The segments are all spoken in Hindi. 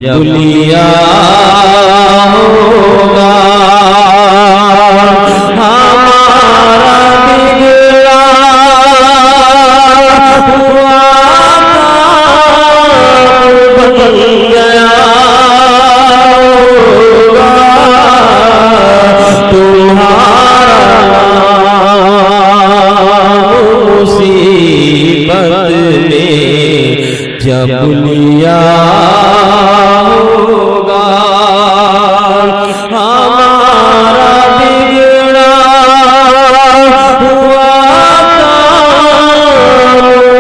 बुलिया होगा हमारा बिगड़ा हुआ बन गया होगा तुम्हारा मुसीबत में जब बुलिया होगा हमारा बिगड़ा हुआ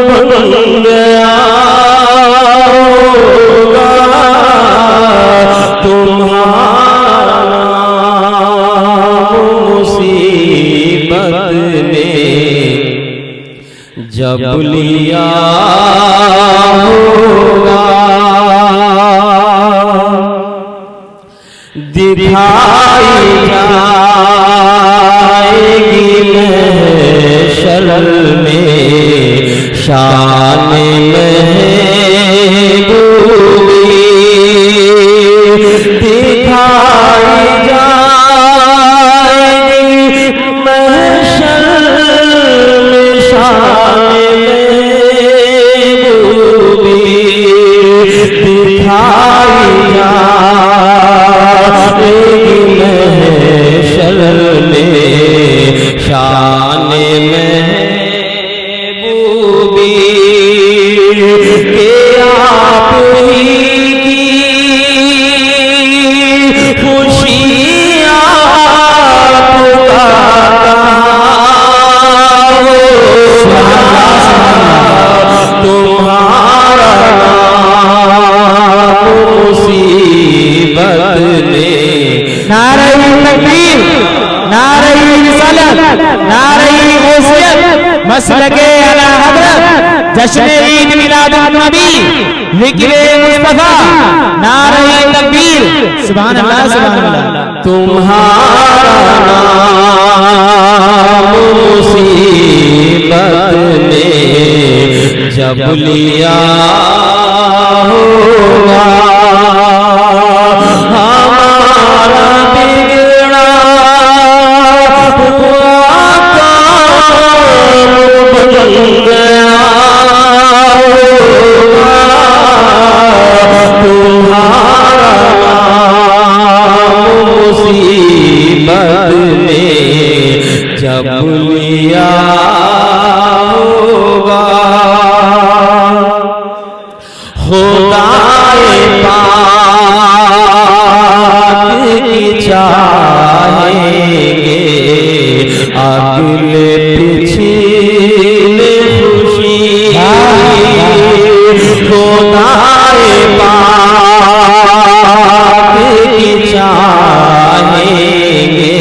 बन गया होगा तुम्हारा मुसीबत में जब बुलिया होगा दिखाई जाएगी महशर में शान महबूबी दिखाई जाएगी महशर में शान महबूबी दिखाई महशर में शान महबूबी के आप ही की खुशी आपका तुम्हारा मुसीबत में नारे तकबीर, नारे रिसालत, नारे गौसियत, मसलके आला हज़रत, जश्न ईद मिलादुन नबी, ज़िक्र मुस्तफा, नारे तकबीर, सुभान अल्लाह सुभान अल्लाह। तुम्हारा नाम मुसीबत में जब बुलिया होगा हमारा बिगड़ा हुआ काम बन गया होगा तुम्हारा मुसीबत में जब बुलिया होगा खुदाए पाक की चाहेंगे अगले पिछले खुशी खुदाए पाक की चाहेंगे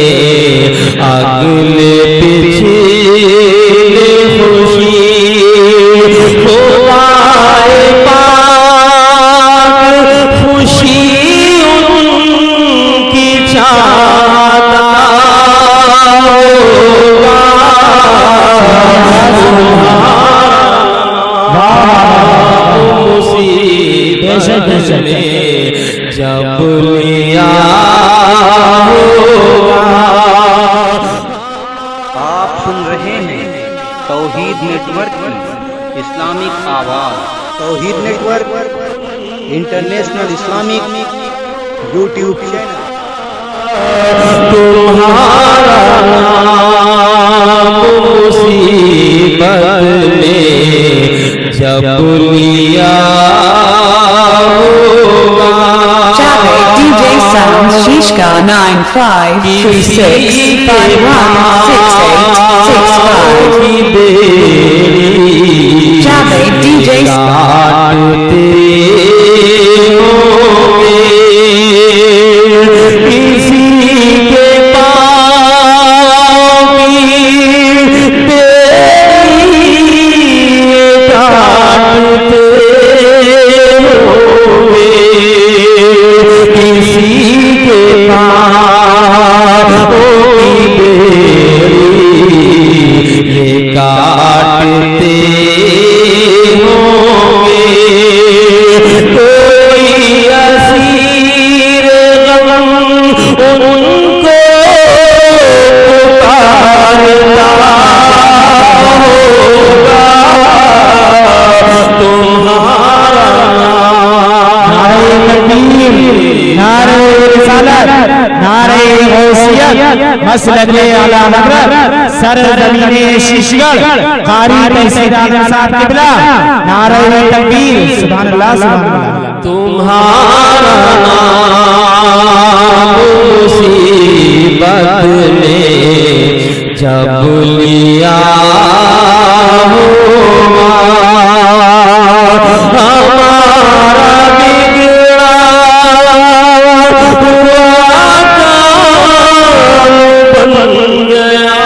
अगले पिछले खुशी खुदाए खुशी उनकी चाहता होगा मुसीबत में जब बुलिया होगा। आप सुन रहे हैं तौहीद नेटवर्क की इस्लामिक आवाज़। Tauheed network international Islamic YouTube channel. तुम्हारा नाम मुसीबत में जब बुलिया होगा DJ Sounds Shishka 9536516865. Javed DJ किसी के पाँव की काटते होंगे किसी के पाँव की ये काटते होंगे कोई ऐसी नारे गौसियत मसलके आला हज़रत सरज़मीने शीशगढ़ कारी तहसीलदार साहब क़िबला नारे तकबीर सुभान अल्लाह सुभान अल्लाह। तुम्हारा नाम मुसीबत में जब लिया होगा हमारा बिगड़ा हुआ काम बन गया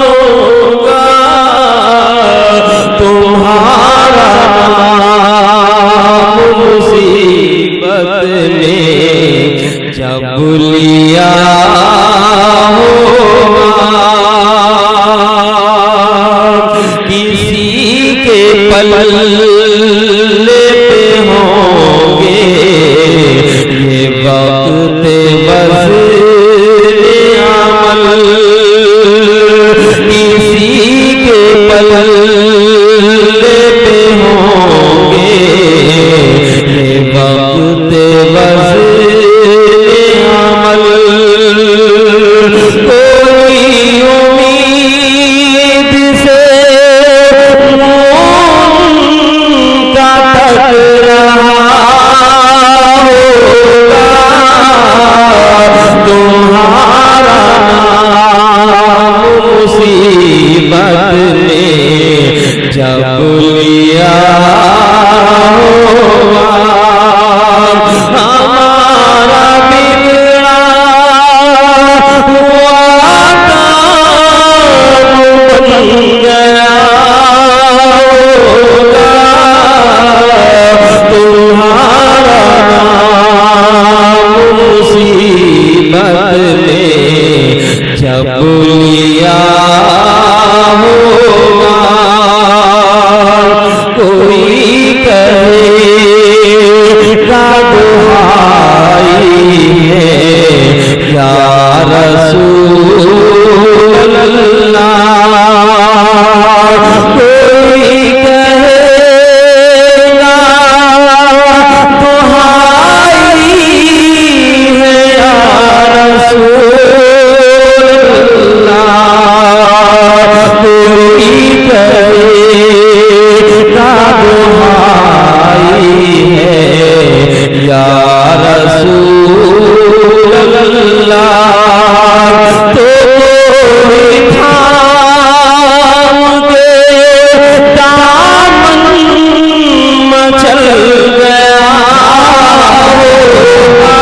होगा तुम्हारा नाम मुसीबत में जब लिया किसी के पल्ले पे होंगे ये वक्त वज़्र अमल किसी के पल्ले पे होंगे ये वक्त वज़्र अमल कोई उम्मीद से का तक रहा होगा तुम्हारा नाम मुसीबत में जब लिया होगा हमारा बिगड़ा हुआ काम बन गया होगा तुम्हारा नाम मुसीबत में जब लिया होगा कोई कहेगा दुहाई है या रसूल अल्लाह कोई कहेगा दुहाई है या रसूल अल्लाह कोई कहेगा दुहाई है या रसूल अल्लाह तो थाम के दामन मचल गया होगा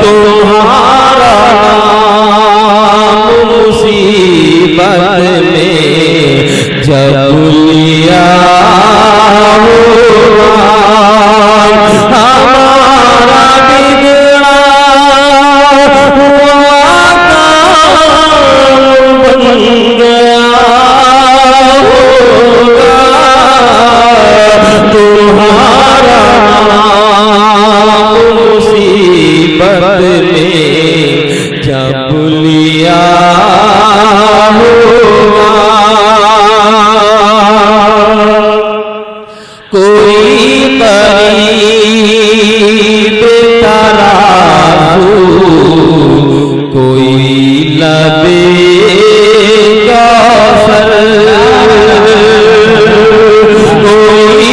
तुम्हारा नाम मुसीबत में जब लिया होगा हमारा बिगड़ा हुआ काम बन गया होगा तुम्हारा नाम मुसीबत में जब लिया होगा कोई करीब तराजू कोई लबे कौसर कोई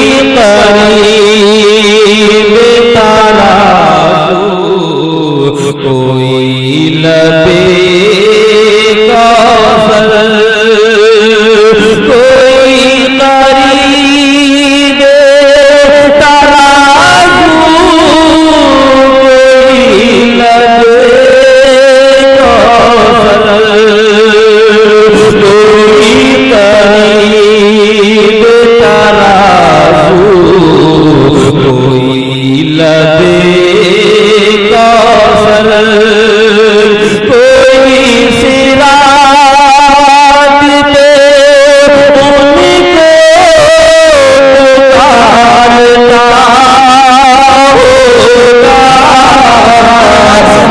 करीब तराजू कोई लबे कौसर कोई करीब तराजू कोई लबे कौसर कोई करीब तराजू कोई लबे कौसर कोई सिरात पे उनको पुकारता होगा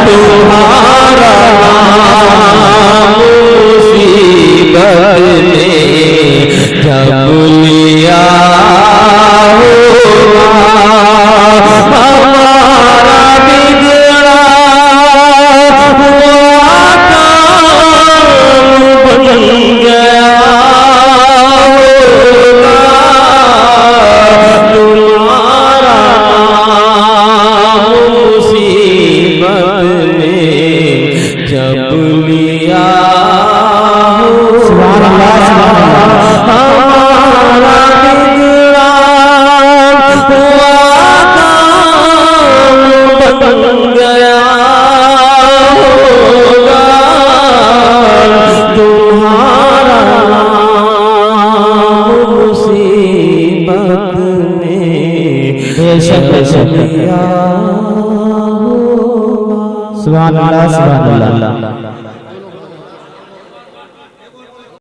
तुम्हारा नाम मुसीबत में जब लिया होगा सुभान अल्लाह सुभान अल्लाह।